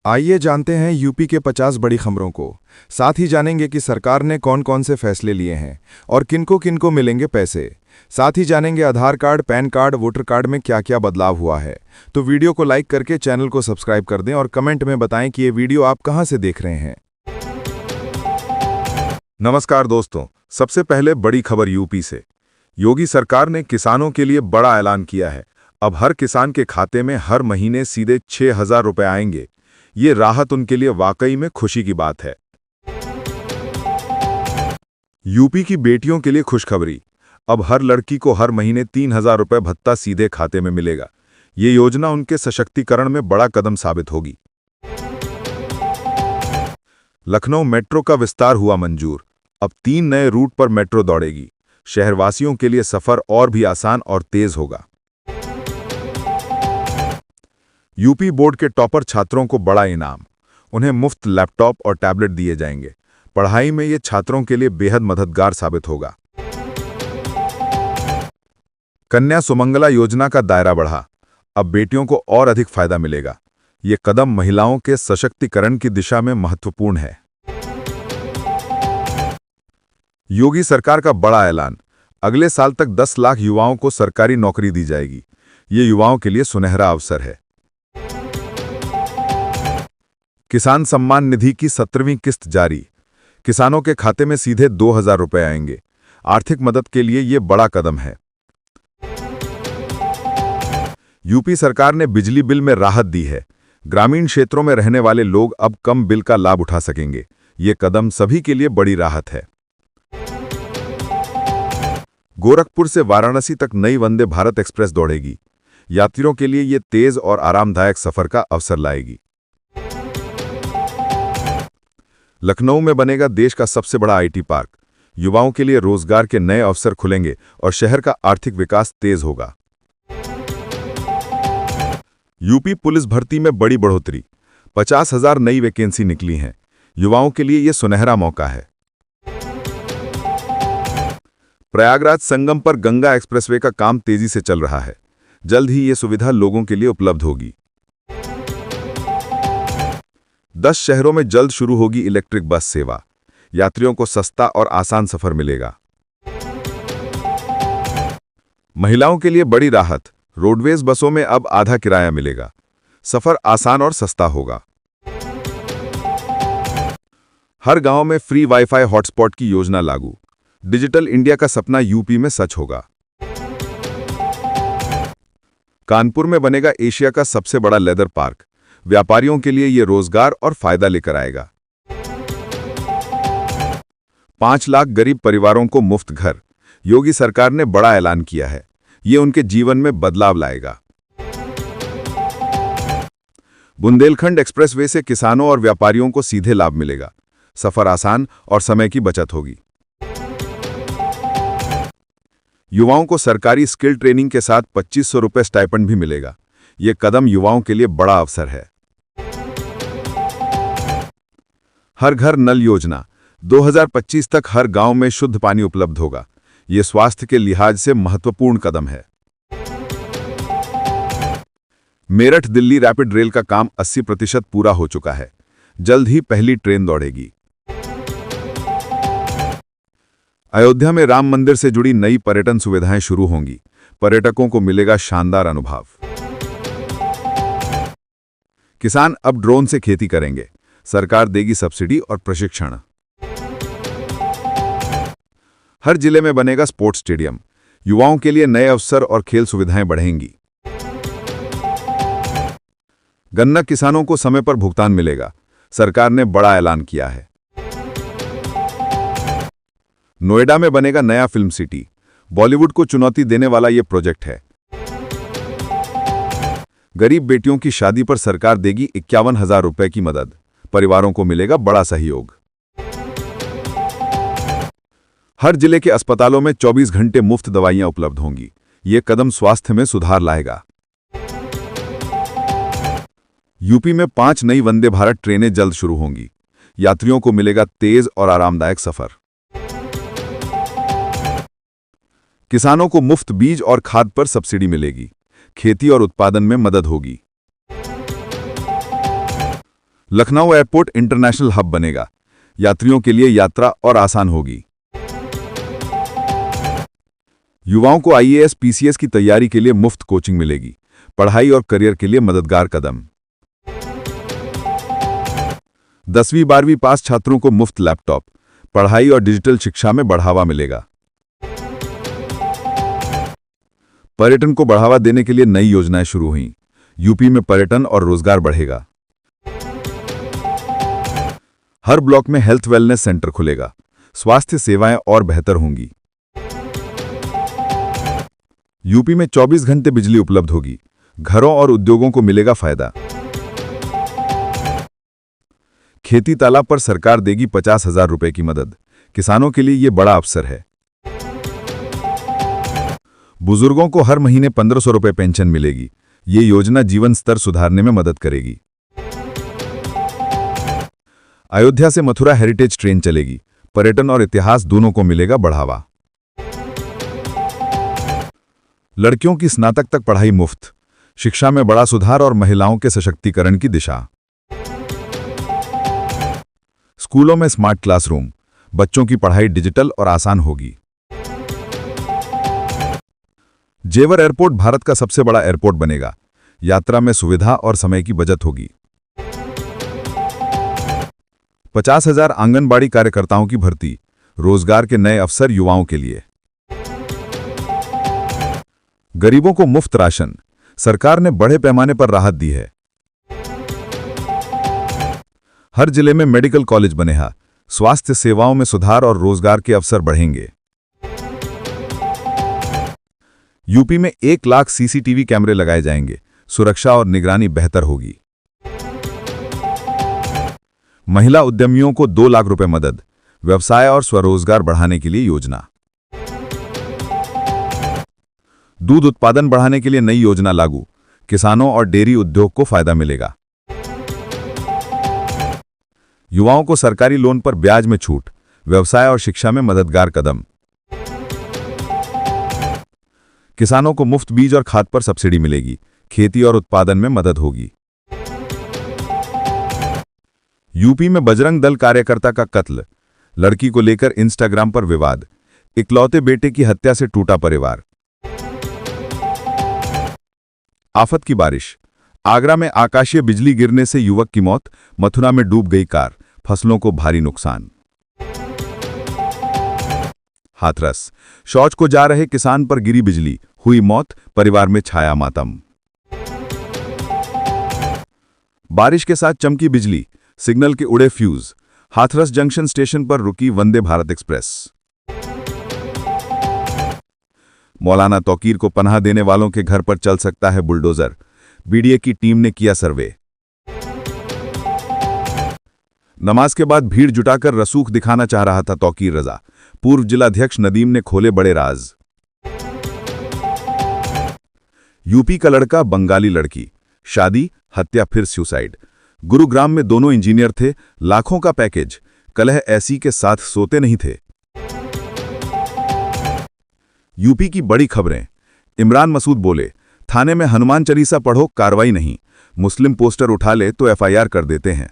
आइए जानते हैं यूपी के 50 बड़ी खबरों को। साथ ही जानेंगे कि सरकार ने कौन कौन से फैसले लिए हैं और किनको किनको मिलेंगे पैसे। साथ ही जानेंगे Aadhaar card, PAN card, voter card में क्या क्या बदलाव हुआ है। तो वीडियो को लाइक करके चैनल को सब्सक्राइब कर दें और कमेंट में बताएं कि ये वीडियो आप कहां से देख रहे हैं। नमस्कार दोस्तों, सबसे पहले बड़ी खबर यूपी से। योगी सरकार ने किसानों के लिए बड़ा ऐलान किया है। अब हर किसान के खाते में हर महीने सीधे 6,000 रुपए आएंगे। ये राहत उनके लिए वाकई में खुशी की बात है। यूपी की बेटियों के लिए खुशखबरी। अब हर लड़की को हर महीने 3,000 रुपए भत्ता सीधे खाते में मिलेगा। ये योजना उनके सशक्तिकरण में बड़ा कदम साबित होगी। लखनऊ मेट्रो का विस्तार हुआ मंजूर। अब 3 नए रूट पर मेट्रो दौड़ेगी। शहरवासियों के लिए सफर और भी आसान और तेज होगा। यूपी बोर्ड के टॉपर छात्रों को बड़ा इनाम। उन्हें मुफ्त लैपटॉप और टैबलेट दिए जाएंगे। पढ़ाई में ये छात्रों के लिए बेहद मददगार साबित होगा। कन्या सुमंगला योजना का दायरा बढ़ा। अब बेटियों को और अधिक फायदा मिलेगा। ये कदम महिलाओं के सशक्तिकरण की दिशा में महत्वपूर्ण है। योगी सरकार का बड़ा ऐलान। अगले साल तक 10 लाख युवाओं को सरकारी नौकरी दी जाएगी। ये युवाओं के लिए सुनहरा अवसर है। किसान सम्मान निधि की 17वीं किस्त जारी। किसानों के खाते में सीधे 2,000 रुपए आएंगे। आर्थिक मदद के लिए ये बड़ा कदम है। यूपी सरकार ने बिजली बिल में राहत दी है। ग्रामीण क्षेत्रों में रहने वाले लोग अब कम बिल का लाभ उठा सकेंगे। ये कदम सभी के लिए बड़ी राहत है। गोरखपुर से वाराणसी तक नई वंदे भारत एक्सप्रेस दौड़ेगी। यात्रियों के लिए ये तेज और आरामदायक सफर का अवसर लाएगी। लखनऊ में बनेगा देश का सबसे बड़ा आईटी पार्क। युवाओं के लिए रोजगार के नए अवसर खुलेंगे और शहर का आर्थिक विकास तेज होगा। यूपी पुलिस भर्ती में बड़ी बढ़ोतरी। 50,000 नई वैकेंसी निकली हैं। युवाओं के लिए यह सुनहरा मौका है। प्रयागराज संगम पर गंगा एक्सप्रेसवे का काम तेजी से चल रहा है। जल्द ही यह सुविधा लोगों के लिए उपलब्ध होगी। 10 शहरों में जल्द शुरू होगी इलेक्ट्रिक बस सेवा। यात्रियों को सस्ता और आसान सफर मिलेगा। महिलाओं के लिए बड़ी राहत। रोडवेज बसों में अब आधा किराया मिलेगा। सफर आसान और सस्ता होगा। हर गांव में फ्री वाईफाई हॉटस्पॉट की योजना लागू। डिजिटल इंडिया का सपना यूपी में सच होगा। कानपुर में बनेगा एशिया का सबसे बड़ा लेदर पार्क। व्यापारियों के लिए यह रोजगार और फायदा लेकर आएगा। 5 लाख गरीब परिवारों को मुफ्त घर। योगी सरकार ने बड़ा ऐलान किया है। यह उनके जीवन में बदलाव लाएगा। बुंदेलखंड एक्सप्रेसवे से किसानों और व्यापारियों को सीधे लाभ मिलेगा। सफर आसान और समय की बचत होगी। युवाओं को सरकारी स्किल ट्रेनिंग के साथ 2,500 रुपए स्टाइपेंड भी मिलेगा। यह कदम युवाओं के लिए बड़ा अवसर है। हर घर नल योजना। 2025 तक हर गांव में शुद्ध पानी उपलब्ध होगा। यह स्वास्थ्य के लिहाज से महत्वपूर्ण कदम है। मेरठ दिल्ली रैपिड रेल का काम 80% पूरा हो चुका है। जल्द ही पहली ट्रेन दौड़ेगी। अयोध्या में राम मंदिर से जुड़ी नई पर्यटन सुविधाएं शुरू होंगी। पर्यटकों को मिलेगा शानदार अनुभव। किसान अब ड्रोन से खेती करेंगे। सरकार देगी सब्सिडी और प्रशिक्षण। हर जिले में बनेगा स्पोर्ट्स स्टेडियम। युवाओं के लिए नए अवसर और खेल सुविधाएं बढ़ेंगी। गन्ना किसानों को समय पर भुगतान मिलेगा। सरकार ने बड़ा ऐलान किया है। नोएडा में बनेगा नया फिल्म सिटी। बॉलीवुड को चुनौती देने वाला यह प्रोजेक्ट है। गरीब बेटियों की शादी पर सरकार देगी 51,000 रुपए की मदद। परिवारों को मिलेगा बड़ा सहयोग। हर जिले के अस्पतालों में 24 घंटे मुफ्त दवाइयां उपलब्ध होंगी। यह कदम स्वास्थ्य में सुधार लाएगा। यूपी में 5 नई वंदे भारत ट्रेनें जल्द शुरू होंगी। यात्रियों को मिलेगा तेज और आरामदायक सफर। किसानों को मुफ्त बीज और खाद पर सब्सिडी मिलेगी। खेती और उत्पादन में मदद होगी। लखनऊ एयरपोर्ट इंटरनेशनल हब बनेगा। यात्रियों के लिए यात्रा और आसान होगी। युवाओं को आईएएस पीसीएस की तैयारी के लिए मुफ्त कोचिंग मिलेगी। पढ़ाई और करियर के लिए मददगार कदम। 10वीं 12वीं पास छात्रों को मुफ्त लैपटॉप। पढ़ाई और डिजिटल शिक्षा में बढ़ावा मिलेगा। पर्यटन को बढ़ावा देने के लिए नई योजनाएं शुरू हुई। यूपी में पर्यटन और रोजगार बढ़ेगा। हर ब्लॉक में हेल्थ वेलनेस सेंटर खुलेगा। स्वास्थ्य सेवाएं और बेहतर होंगी। यूपी में 24 घंटे बिजली उपलब्ध होगी। घरों और उद्योगों को मिलेगा फायदा। खेती तालाब पर सरकार देगी 50,000 रुपए की मदद। किसानों के लिए यह बड़ा अवसर है। बुजुर्गों को हर महीने 1500 रुपए पेंशन मिलेगी। ये योजना जीवन स्तर सुधारने में मदद करेगी। अयोध्या से मथुरा हेरिटेज ट्रेन चलेगी। पर्यटन और इतिहास दोनों को मिलेगा बढ़ावा। लड़कियों की स्नातक तक पढ़ाई मुफ्त। शिक्षा में बड़ा सुधार और महिलाओं के सशक्तिकरण की दिशा। स्कूलों में स्मार्ट क्लासरूम। बच्चों की पढ़ाई डिजिटल और आसान होगी। जेवर एयरपोर्ट भारत का सबसे बड़ा एयरपोर्ट बनेगा। यात्रा में सुविधा और समय की बचत होगी। 50,000 आंगनबाड़ी कार्यकर्ताओं की भर्ती। रोजगार के नए अवसर युवाओं के लिए। गरीबों को मुफ्त राशन। सरकार ने बड़े पैमाने पर राहत दी है। हर जिले में मेडिकल कॉलेज बनेगा। स्वास्थ्य सेवाओं में सुधार और रोजगार के अवसर बढ़ेंगे। यूपी में 1 लाख सीसीटीवी कैमरे लगाए जाएंगे। सुरक्षा और निगरानी बेहतर होगी। महिला उद्यमियों को 2 लाख रुपए मदद। व्यवसाय और स्वरोजगार बढ़ाने के लिए योजना। दूध उत्पादन बढ़ाने के लिए नई योजना लागू। किसानों और डेयरी उद्योग को फायदा मिलेगा। युवाओं को सरकारी लोन पर ब्याज में छूट। व्यवसाय और शिक्षा में मददगार कदम। किसानों को मुफ्त बीज और खाद पर सब्सिडी मिलेगी। खेती और उत्पादन में मदद होगी। यूपी में बजरंग दल कार्यकर्ता का कत्ल। लड़की को लेकर इंस्टाग्राम पर विवाद। इकलौते बेटे की हत्या से टूटा परिवार। आफत की बारिश। आगरा में आकाशीय बिजली गिरने से युवक की मौत। मथुरा में डूब गई कार। फसलों को भारी नुकसान। हाथरस। शौच को जा रहे किसान पर गिरी बिजली। हुई मौत। परिवार में छाया मातम। बारिश के साथ चमकी बिजली। सिग्नल के उड़े फ्यूज। हाथरस जंक्शन स्टेशन पर रुकी वंदे भारत एक्सप्रेस। मौलाना तौकीर को पनाह देने वालों के घर पर चल सकता है बुलडोजर। बीडीए की टीम ने किया सर्वे। नमाज के बाद भीड़ जुटाकर रसूख दिखाना चाह रहा था तौकीर रजा। पूर्व जिलाध्यक्ष नदीम ने खोले बड़े राज। यूपी का लड़का बंगाली लड़की। शादी हत्या फिर सुसाइड। गुरुग्राम में दोनों इंजीनियर थे। लाखों का पैकेज। कलह ऐसी के साथ सोते नहीं थे। यूपी की बड़ी खबरें। इमरान मसूद बोले, थाने में हनुमान चालीसा पढ़ो कार्रवाई नहीं। मुस्लिम पोस्टर उठा ले तो एफआईआर कर देते हैं।